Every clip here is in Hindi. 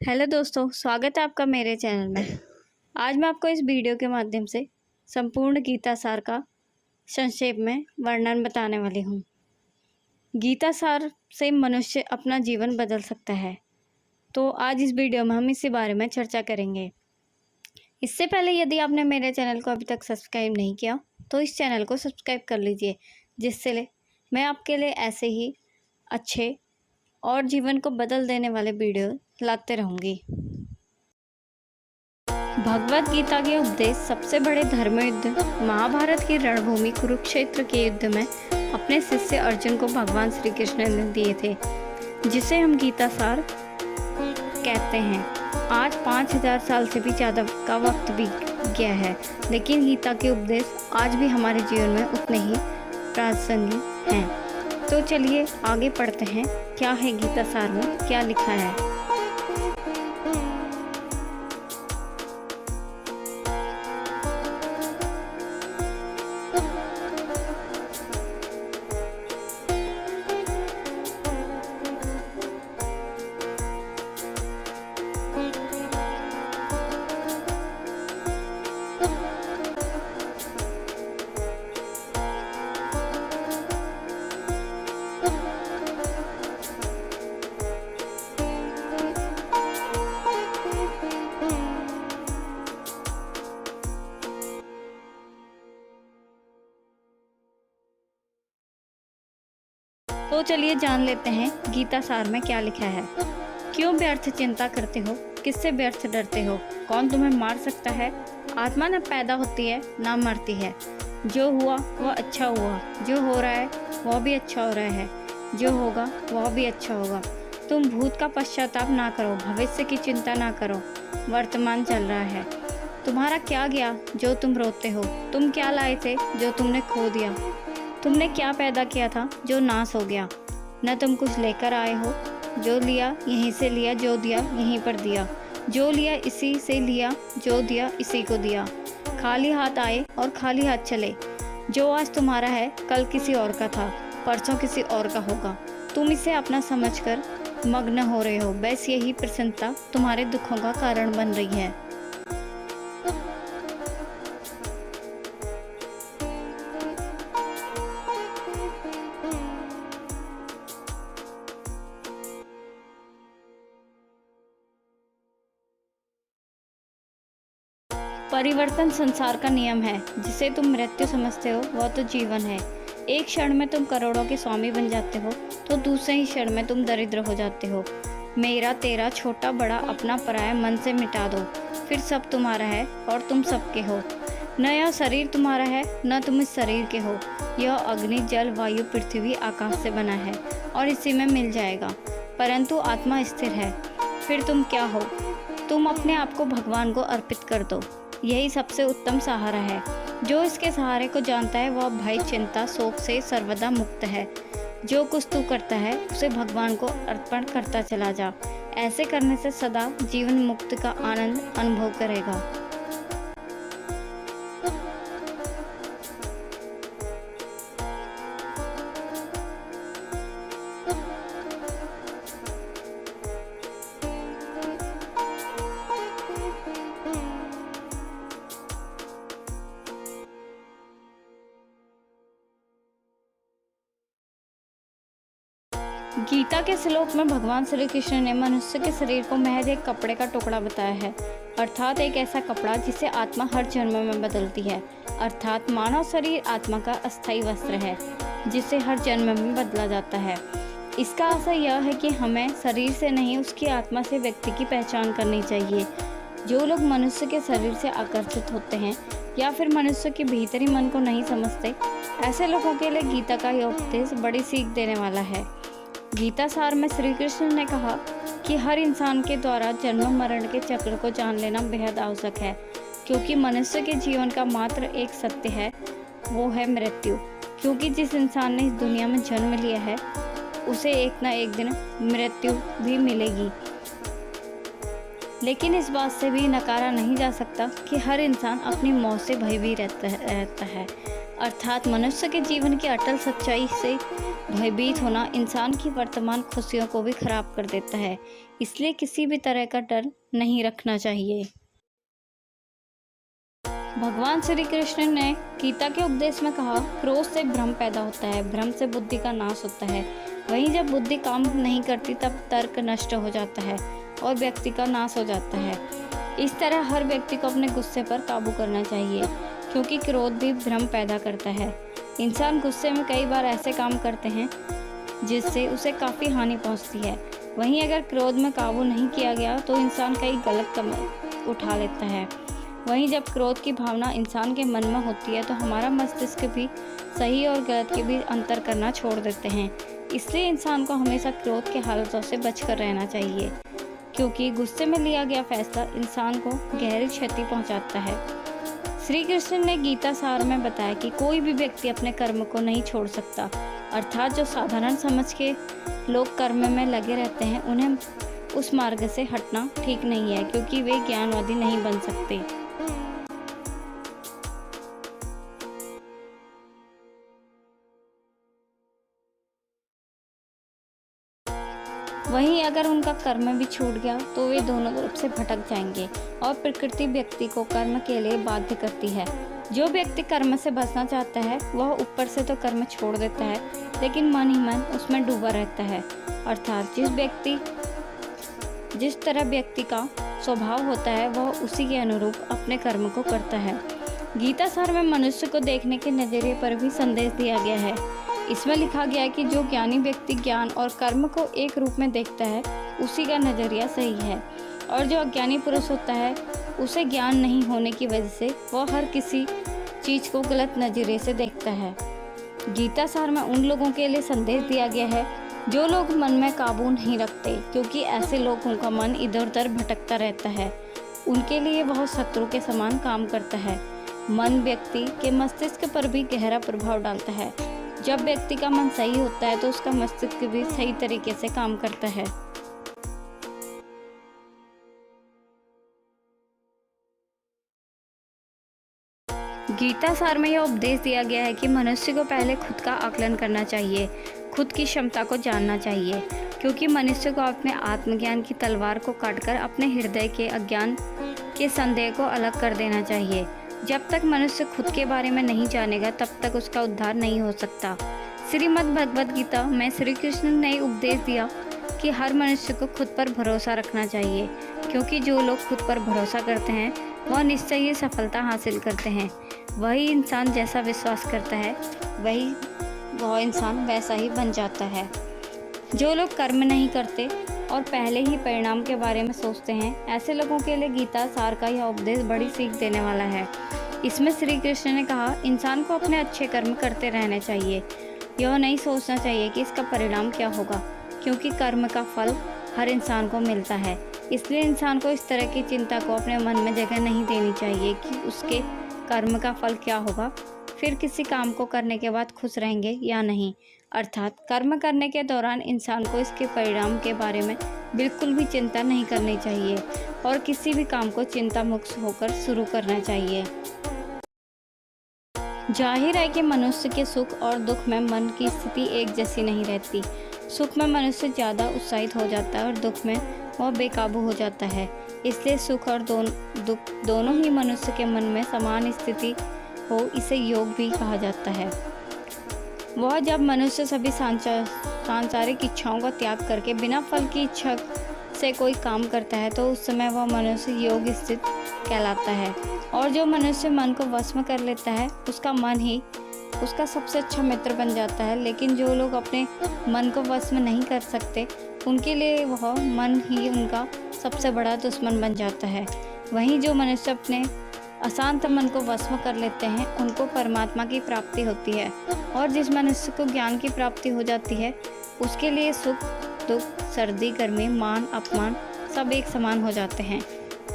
हेलो दोस्तों, स्वागत है आपका मेरे चैनल में। आज मैं आपको इस वीडियो के माध्यम से संपूर्ण गीता सार का संक्षेप में वर्णन बताने वाली हूँ। गीता सार से मनुष्य अपना जीवन बदल सकता है, तो आज इस वीडियो में हम इसी बारे में चर्चा करेंगे। इससे पहले यदि आपने मेरे चैनल को अभी तक सब्सक्राइब नहीं किया तो इस चैनल को सब्सक्राइब कर लीजिए, जिससे मैं आपके लिए ऐसे ही अच्छे और जीवन को बदल देने वाले वीडियो लाते रहूँगी। भगवत गीता के उपदेश सबसे बड़े धर्म युद्ध महाभारत की रणभूमि कुरुक्षेत्र के युद्ध में अपने शिष्य अर्जुन को भगवान श्री कृष्ण ने दिए थे, जिसे हम गीता सार कहते हैं। आज 5000 साल से भी ज़्यादा का वक्त बीत गया है, लेकिन गीता के उपदेश आज भी हमारे जीवन में उतने ही प्रासंगिक हैं। तो चलिए आगे पढ़ते हैं, क्या है गीता सार में क्या लिखा है। तो चलिए जान लेते हैं गीता सार में क्या लिखा है। क्यों व्यर्थ चिंता करते हो, किससे व्यर्थ डरते हो, कौन तुम्हें मार सकता है। आत्मा न पैदा होती है न मरती है। जो हुआ वह अच्छा हुआ, जो हो रहा है वह भी अच्छा हो रहा है, जो होगा वह भी अच्छा होगा। तुम भूत का पश्चाताप ना करो, भविष्य की चिंता ना करो, वर्तमान चल रहा है। तुम्हारा क्या गया जो तुम रोते हो, तुम क्या लाए थे जो तुमने खो दिया। तुमने क्या पैदा किया था जो नाश हो गया। न तुम कुछ लेकर आए हो, जो लिया यहीं से लिया, जो दिया यहीं पर दिया, जो लिया इसी से लिया, जो दिया इसी को दिया। खाली हाथ आए और खाली हाथ चले। जो आज तुम्हारा है कल किसी और का था, परसों किसी और का होगा। तुम इसे अपना समझकर मग्न हो रहे हो, बस यही प्रसन्नता तुम्हारे दुखों का कारण बन रही है। परिवर्तन संसार का नियम है। जिसे तुम मृत्यु समझते हो वह तो जीवन है। एक क्षण में तुम करोड़ों के स्वामी बन जाते हो तो दूसरे ही क्षण में तुम दरिद्र हो जाते हो। मेरा तेरा छोटा बड़ा अपना पराया मन से मिटा दो, फिर सब तुम्हारा है और तुम सबके हो। न यह शरीर तुम्हारा है न तुम इस शरीर के हो। यह अग्नि जल वायु पृथ्वी आकाश से बना है और इसी में मिल जाएगा, परंतु आत्मा स्थिर है। फिर तुम क्या हो। तुम अपने आप को भगवान को अर्पित कर दो, यही सबसे उत्तम सहारा है। जो इसके सहारे को जानता है वह भय चिंता शोक से सर्वदा मुक्त है। जो कुछ तू करता है उसे भगवान को अर्पण करता चला जा। ऐसे करने से सदा जीवन मुक्त का आनंद अनुभव करेगा। गीता के श्लोक में भगवान श्री कृष्ण ने मनुष्य के शरीर को महज एक कपड़े का टुकड़ा बताया है, अर्थात एक ऐसा कपड़ा जिसे आत्मा हर जन्म में बदलती है। अर्थात मानव शरीर आत्मा का अस्थायी वस्त्र है, जिसे हर जन्म में बदला जाता है। इसका आशय यह है कि हमें शरीर से नहीं उसकी आत्मा से व्यक्ति की पहचान करनी चाहिए। जो लोग मनुष्य के शरीर से आकर्षित होते हैं या फिर मनुष्य के भीतरी मन को नहीं समझते, ऐसे लोगों के लिए गीता का यह उपदेश बड़ी सीख देने वाला है। गीता सार में श्री कृष्ण ने कहा कि हर इंसान के द्वारा जन्म मरण के चक्र को जान लेना बेहद आवश्यक है, क्योंकि मनुष्य के जीवन का मात्र एक सत्य है, वो है मृत्यु। क्योंकि जिस इंसान ने इस दुनिया में जन्म लिया है उसे एक न एक दिन मृत्यु भी मिलेगी। लेकिन इस बात से भी नकारा नहीं जा सकता कि हर इंसान अपनी मौत से भयभीत रहता है। अर्थात मनुष्य के जीवन की अटल सच्चाई से भयभीत होना इंसान की वर्तमान खुशियों को भी खराब कर देता है। इसलिए किसी भी तरह का डर नहीं रखना चाहिए। भगवान श्री कृष्ण ने गीता के उपदेश में कहा, क्रोध से भ्रम पैदा होता है, भ्रम से बुद्धि का नाश होता है। वहीं जब बुद्धि काम नहीं करती तब तर्क नष्ट हो जाता है और व्यक्ति का नाश हो जाता है। इस तरह हर व्यक्ति को अपने गुस्से पर काबू करना चाहिए, क्योंकि क्रोध भी भ्रम पैदा करता है। इंसान गुस्से में कई बार ऐसे काम करते हैं जिससे उसे काफ़ी हानि पहुंचती है। वहीं अगर क्रोध में काबू नहीं किया गया तो इंसान कई गलत कदम उठा लेता है। वहीं जब क्रोध की भावना इंसान के मन में होती है तो हमारा मस्तिष्क भी सही और गलत के बीच अंतर करना छोड़ देते हैं। इसलिए इंसान को हमेशा क्रोध के हालातों से बचकर रहना चाहिए, क्योंकि गुस्से में लिया गया फैसला इंसान को गहरी क्षति पहुंचाता है। श्री कृष्ण ने गीता सार में बताया कि कोई भी व्यक्ति अपने कर्म को नहीं छोड़ सकता, अर्थात जो साधारण समझ के लोग कर्म में लगे रहते हैं उन्हें उस मार्ग से हटना ठीक नहीं है, क्योंकि वे ज्ञानवादी नहीं बन सकते। वहीं अगर उनका कर्म भी छूट गया तो वे दोनों तरफ से भटक जाएंगे और प्रकृति व्यक्ति को कर्म के लिए बाध्य करती है। जो व्यक्ति कर्म से बचना चाहता है वह ऊपर से तो कर्म छोड़ देता है, लेकिन मन ही मन उसमें डूबा रहता है। अर्थात जिस तरह व्यक्ति का स्वभाव होता है वह उसी के अनुरूप अपने कर्म को करता है। गीता सार में मनुष्य को देखने के नजरिए पर भी संदेश दिया गया है। इसमें लिखा गया है कि जो ज्ञानी व्यक्ति ज्ञान और कर्म को एक रूप में देखता है उसी का नजरिया सही है, और जो अज्ञानी पुरुष होता है उसे ज्ञान नहीं होने की वजह से वह हर किसी चीज को गलत नजरिए से देखता है। गीता सार में उन लोगों के लिए संदेश दिया गया है जो लोग मन में काबू नहीं रखते, क्योंकि ऐसे लोगों का मन इधर उधर भटकता रहता है। उनके लिए वह शत्रु के समान काम करता है। मन व्यक्ति के मस्तिष्क पर भी गहरा प्रभाव डालता है। जब व्यक्ति का मन सही होता है तो उसका मस्तिष्क भी सही तरीके से काम करता है। गीता सार में यह उपदेश दिया गया है कि मनुष्य को पहले खुद का आकलन करना चाहिए, खुद की क्षमता को जानना चाहिए, क्योंकि मनुष्य को अपने आत्मज्ञान की तलवार को काटकर अपने हृदय के अज्ञान के संदेह को अलग कर देना चाहिए। जब तक मनुष्य खुद के बारे में नहीं जानेगा तब तक उसका उद्धार नहीं हो सकता। श्रीमद् भगवद गीता में श्री कृष्ण ने उपदेश दिया कि हर मनुष्य को खुद पर भरोसा रखना चाहिए, क्योंकि जो लोग खुद पर भरोसा करते हैं वह निश्चय ही सफलता हासिल करते हैं। वही इंसान जैसा विश्वास करता है वह इंसान वैसा ही बन जाता है। जो लोग कर्म नहीं करते और पहले ही परिणाम के बारे में सोचते हैं, ऐसे लोगों के लिए गीता सार का यह उपदेश बड़ी सीख देने वाला है। इसमें श्री कृष्ण ने कहा, इंसान को अपने अच्छे कर्म करते रहने चाहिए। यह नहीं सोचना चाहिए कि इसका परिणाम क्या होगा, क्योंकि कर्म का फल हर इंसान को मिलता है। इसलिए इंसान को इस तरह की चिंता को अपने मन में जगह नहीं देनी चाहिए कि उसके कर्म का फल क्या होगा, फिर किसी काम को करने के बाद खुश रहेंगे या नहीं। अर्थात कर्म करने के दौरान इंसान को इसके परिणाम के बारे में बिल्कुल भी चिंता नहीं करनी चाहिए और किसी भी काम को चिंता मुक्त होकर शुरू करना चाहिए। जाहिर है कि मनुष्य के सुख और दुख में मन की स्थिति एक जैसी नहीं रहती। सुख में मनुष्य ज़्यादा उत्साहित हो जाता है और दुख में वह बेकाबू हो जाता है। इसलिए सुख और दुख दोनों ही मनुष्य के मन में समान स्थिति हो, इसे योग भी कहा जाता है। वह जब मनुष्य सभी सांसारिक इच्छाओं का त्याग करके बिना फल की इच्छा से कोई काम करता है तो उस समय वह मनुष्य योग स्थित कहलाता है। और जो मनुष्य मन को वश में कर लेता है उसका मन ही उसका सबसे अच्छा मित्र बन जाता है। लेकिन जो लोग अपने मन को वश में नहीं कर सकते उनके लिए वह मन ही उनका सबसे बड़ा दुश्मन बन जाता है। वहीं जो मनुष्य अपने अशांत मन को वश में कर लेते हैं उनको परमात्मा की प्राप्ति होती है, और जिस मनुष्य को ज्ञान की प्राप्ति हो जाती है उसके लिए सुख दुख, सर्दी गर्मी, मान अपमान सब एक समान हो जाते हैं।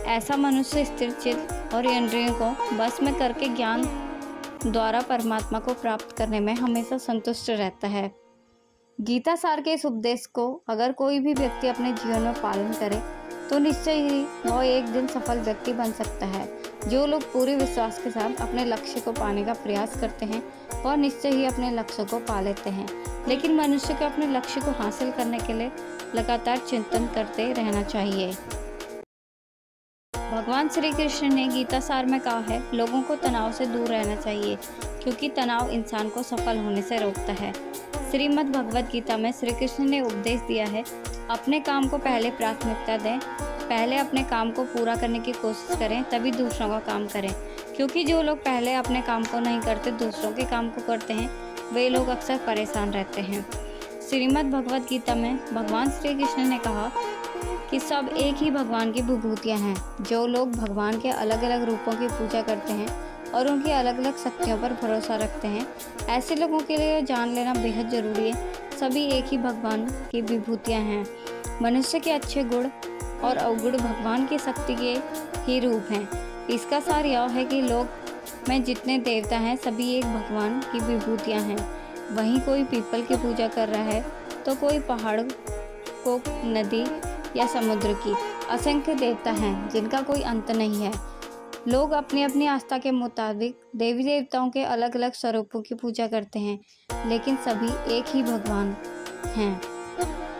ऐसा मनुष्य स्थिर चित्त और इंद्रियों को बस में करके ज्ञान द्वारा परमात्मा को प्राप्त करने में हमेशा संतुष्ट रहता है। गीता सार के इस उपदेश को अगर कोई भी व्यक्ति अपने जीवन में पालन करे तो निश्चय ही वह एक दिन सफल व्यक्ति बन सकता है। जो लोग पूरे विश्वास के साथ अपने लक्ष्य को पाने का प्रयास करते हैं वह निश्चय ही अपने लक्ष्य को पा लेते हैं। लेकिन मनुष्य को अपने लक्ष्य को हासिल करने के लिए लगातार चिंतन करते रहना चाहिए। भगवान श्री कृष्ण ने गीता सार में कहा है, लोगों को तनाव से दूर रहना चाहिए क्योंकि तनाव इंसान को सफल होने से रोकता है। श्रीमद् भगवद गीता में श्री कृष्ण ने उपदेश दिया है, अपने काम को पहले प्राथमिकता दें, पहले अपने काम को पूरा करने की कोशिश करें, तभी दूसरों का काम करें। क्योंकि जो लोग पहले अपने काम को नहीं करते, दूसरों के काम को करते हैं, वे लोग अक्सर परेशान रहते हैं। श्रीमद् भगवद गीता में भगवान श्री कृष्ण ने कहा कि सब एक ही भगवान की विभूतियाँ हैं। जो लोग भगवान के अलग अलग रूपों की पूजा करते हैं और उनकी अलग अलग शक्तियों पर भरोसा रखते हैं, ऐसे लोगों के लिए जान लेना बेहद ज़रूरी है, सभी एक ही भगवान की विभूतियाँ हैं। मनुष्य के अच्छे गुण और अवगुण भगवान की शक्ति के ही रूप हैं। इसका सार यह है कि लोग में जितने देवता हैं सभी एक भगवान की विभूतियाँ हैं। वहीं कोई पीपल की पूजा कर रहा है तो कोई पहाड़ को, नदी या समुद्र की। असंख्य देवता हैं जिनका कोई अंत नहीं है। लोग अपनी अपनी आस्था के मुताबिक देवी देवताओं के अलग अलग स्वरूपों की पूजा करते हैं, लेकिन सभी एक ही भगवान हैं।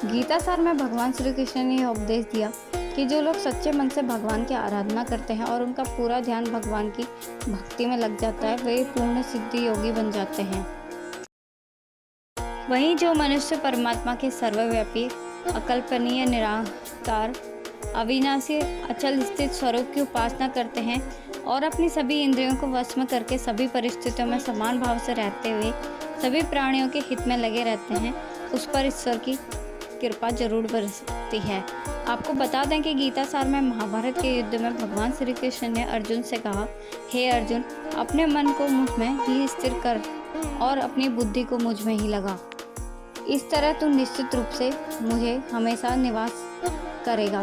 गीता सार में भगवान श्री कृष्ण ने यह उपदेश दिया कि जो लोग सच्चे मन से भगवान की आराधना करते हैं और उनका पूरा ध्यान भगवान की भक्ति में लग जाता है, वे पूर्ण सिद्धि योगी बन जाते हैं। वहीं जो मनुष्य परमात्मा के सर्वव्यापी, अकल्पनीय, निराकार, अविनाशी, अचल स्थित स्वरूप की उपासना करते हैं और अपनी सभी इंद्रियों को वश में करके सभी परिस्थितियों में समान भाव से रहते हुए सभी प्राणियों के हित में लगे रहते हैं, उस पर ईश्वर की कृपा जरूर बरसती है। आपको बता दें कि गीता सार में महाभारत के युद्ध में भगवान श्री कृष्ण ने अर्जुन से कहा, हे अर्जुन, अपने मन को मुझ में ही स्थिर कर और अपनी बुद्धि को मुझ में ही लगा। इस तरह तू निश्चित रूप से मुझे हमेशा निवास करेगा।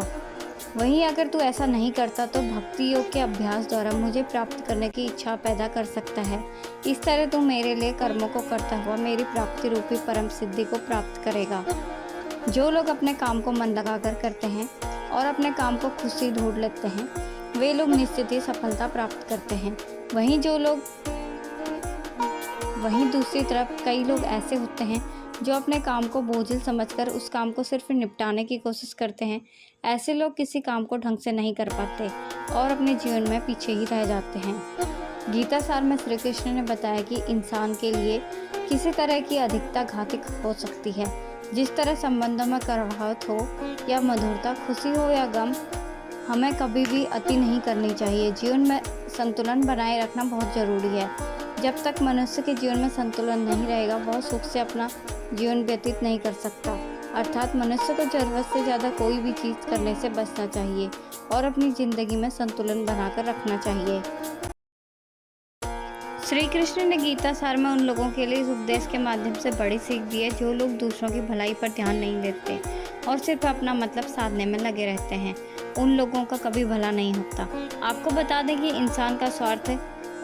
वहीं अगर तू ऐसा नहीं करता तो भक्ति योग के अभ्यास द्वारा मुझे प्राप्त करने की इच्छा पैदा कर सकता है। इस तरह तू मेरे लिए कर्मों को करता हुआ मेरी प्राप्ति रूपी परम सिद्धि को प्राप्त करेगा। जो लोग अपने काम को मन लगाकर करते हैं और अपने काम को खुद से ढूंढ लेते हैं, वे लोग निश्चित ही सफलता प्राप्त करते हैं। वहीं दूसरी तरफ कई लोग ऐसे होते हैं जो अपने काम को बोझिल समझकर उस काम को सिर्फ निपटाने की कोशिश करते हैं। ऐसे लोग किसी काम को ढंग से नहीं कर पाते और अपने जीवन में पीछे ही रह जाते हैं। गीता सार में श्री कृष्ण ने बताया कि इंसान के लिए किसी तरह की अधिकता घातक हो सकती है। जिस तरह संबंधों में कड़वाहट हो या मधुरता, खुशी हो या गम, हमें कभी भी अति नहीं करनी चाहिए। जीवन में संतुलन बनाए रखना बहुत ज़रूरी है। जब तक मनुष्य के जीवन में संतुलन नहीं रहेगा, वह सुख से अपना जीवन व्यतीत नहीं कर सकता। अर्थात मनुष्य को ज़रूरत से ज़्यादा कोई भी चीज़ करने से बचना चाहिए और अपनी ज़िंदगी में संतुलन बनाकर रखना चाहिए। श्री कृष्ण ने गीता सार में उन लोगों के लिए इस उपदेश के माध्यम से बड़ी सीख दी है जो लोग दूसरों की भलाई पर ध्यान नहीं देते और सिर्फ अपना मतलब साधने में लगे रहते हैं। उन लोगों का कभी भला नहीं होता। आपको बता दें कि इंसान का स्वार्थ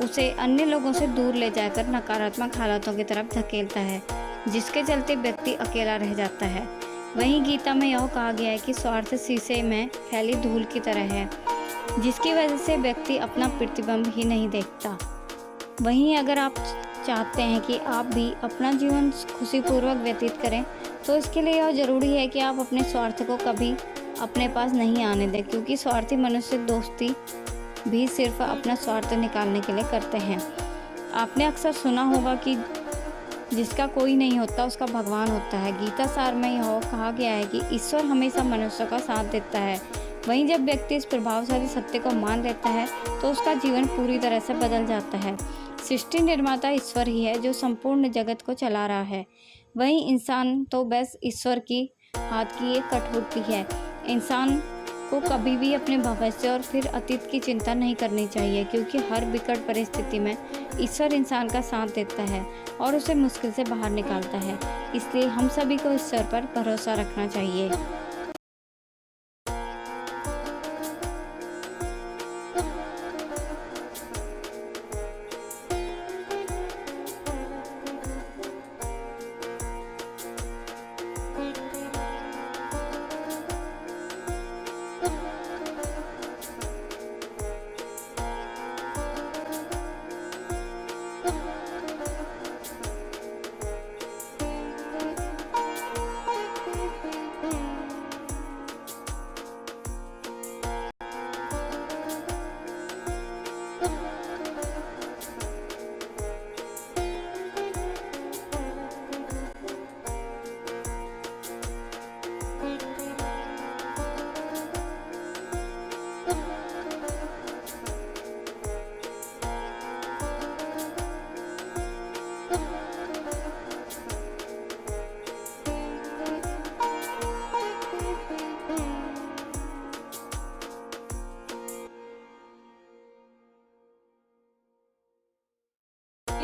उसे अन्य लोगों से दूर ले जाकर नकारात्मक हालातों की तरफ धकेलता है, जिसके चलते व्यक्ति अकेला रह जाता है। वहीं गीता में यह कहा गया है कि स्वार्थ शीशे में फैली धूल की तरह है, जिसकी वजह से व्यक्ति अपना प्रतिबिंब ही नहीं देखता। वहीं अगर आप चाहते हैं कि आप भी अपना जीवन खुशीपूर्वक व्यतीत करें, तो इसके लिए यह ज़रूरी है कि आप अपने स्वार्थ को कभी अपने पास नहीं आने दें, क्योंकि स्वार्थी मनुष्य दोस्ती भी सिर्फ अपना स्वार्थ निकालने के लिए करते हैं। आपने अक्सर सुना होगा कि जिसका कोई नहीं होता उसका भगवान होता है। गीता सार में यह कहा गया है कि ईश्वर हमेशा मनुष्य का साथ देता है। वहीं जब व्यक्ति इस प्रभावशाली सत्य को मान लेता है तो उसका जीवन पूरी तरह से बदल जाता है। सृष्टि निर्माता ईश्वर ही है जो संपूर्ण जगत को चला रहा है। वहीं इंसान तो बस ईश्वर की हाथ की एक कठपुतली है। इंसान को कभी भी अपने भविष्य और फिर अतीत की चिंता नहीं करनी चाहिए, क्योंकि हर विकट परिस्थिति में ईश्वर इंसान का साथ देता है और उसे मुश्किल से बाहर निकालता है। इसलिए हम सभी को ईश्वर पर भरोसा रखना चाहिए।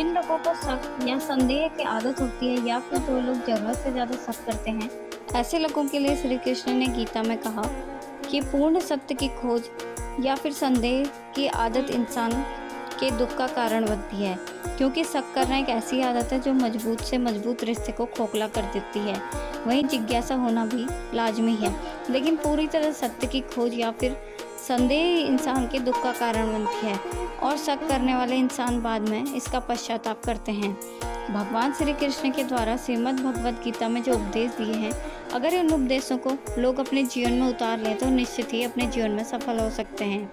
जिन लोगों को शक या संदेह की आदत होती है या फिर जो लोग ज़रूरत से ज़्यादा शक करते हैं, ऐसे लोगों के लिए श्री कृष्ण ने गीता में कहा कि पूर्ण सत्य की खोज या फिर संदेह की आदत इंसान के दुख का कारण बनती है, क्योंकि शक करना एक ऐसी आदत है जो मजबूत से मजबूत रिश्ते को खोखला कर देती है। वहीं जिज्ञासा होना भी लाजमी है, लेकिन पूरी तरह सत्य की खोज या फिर संदेह इंसान के दुख का कारण बनती है और शक करने वाले इंसान बाद में इसका पश्चाताप करते हैं। भगवान श्री कृष्ण के द्वारा श्रीमद् भगवद गीता में जो उपदेश दिए हैं, अगर इन उपदेशों को लोग अपने जीवन में उतार लें तो निश्चित ही अपने जीवन में सफल हो सकते हैं।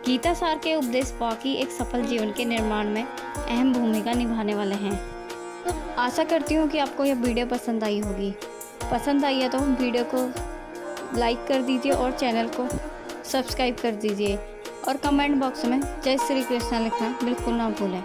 गीता सार के उपदेश वाकई एक सफल जीवन के निर्माण में अहम भूमिका निभाने वाले हैं। आशा करती हूँ कि आपको यह वीडियो पसंद आई होगी। पसंद आई है तो वीडियो को लाइक कर दीजिए और चैनल को सब्सक्राइब कर दीजिए और कमेंट बॉक्स में जय श्री कृष्ण लिखना बिल्कुल ना भूलें।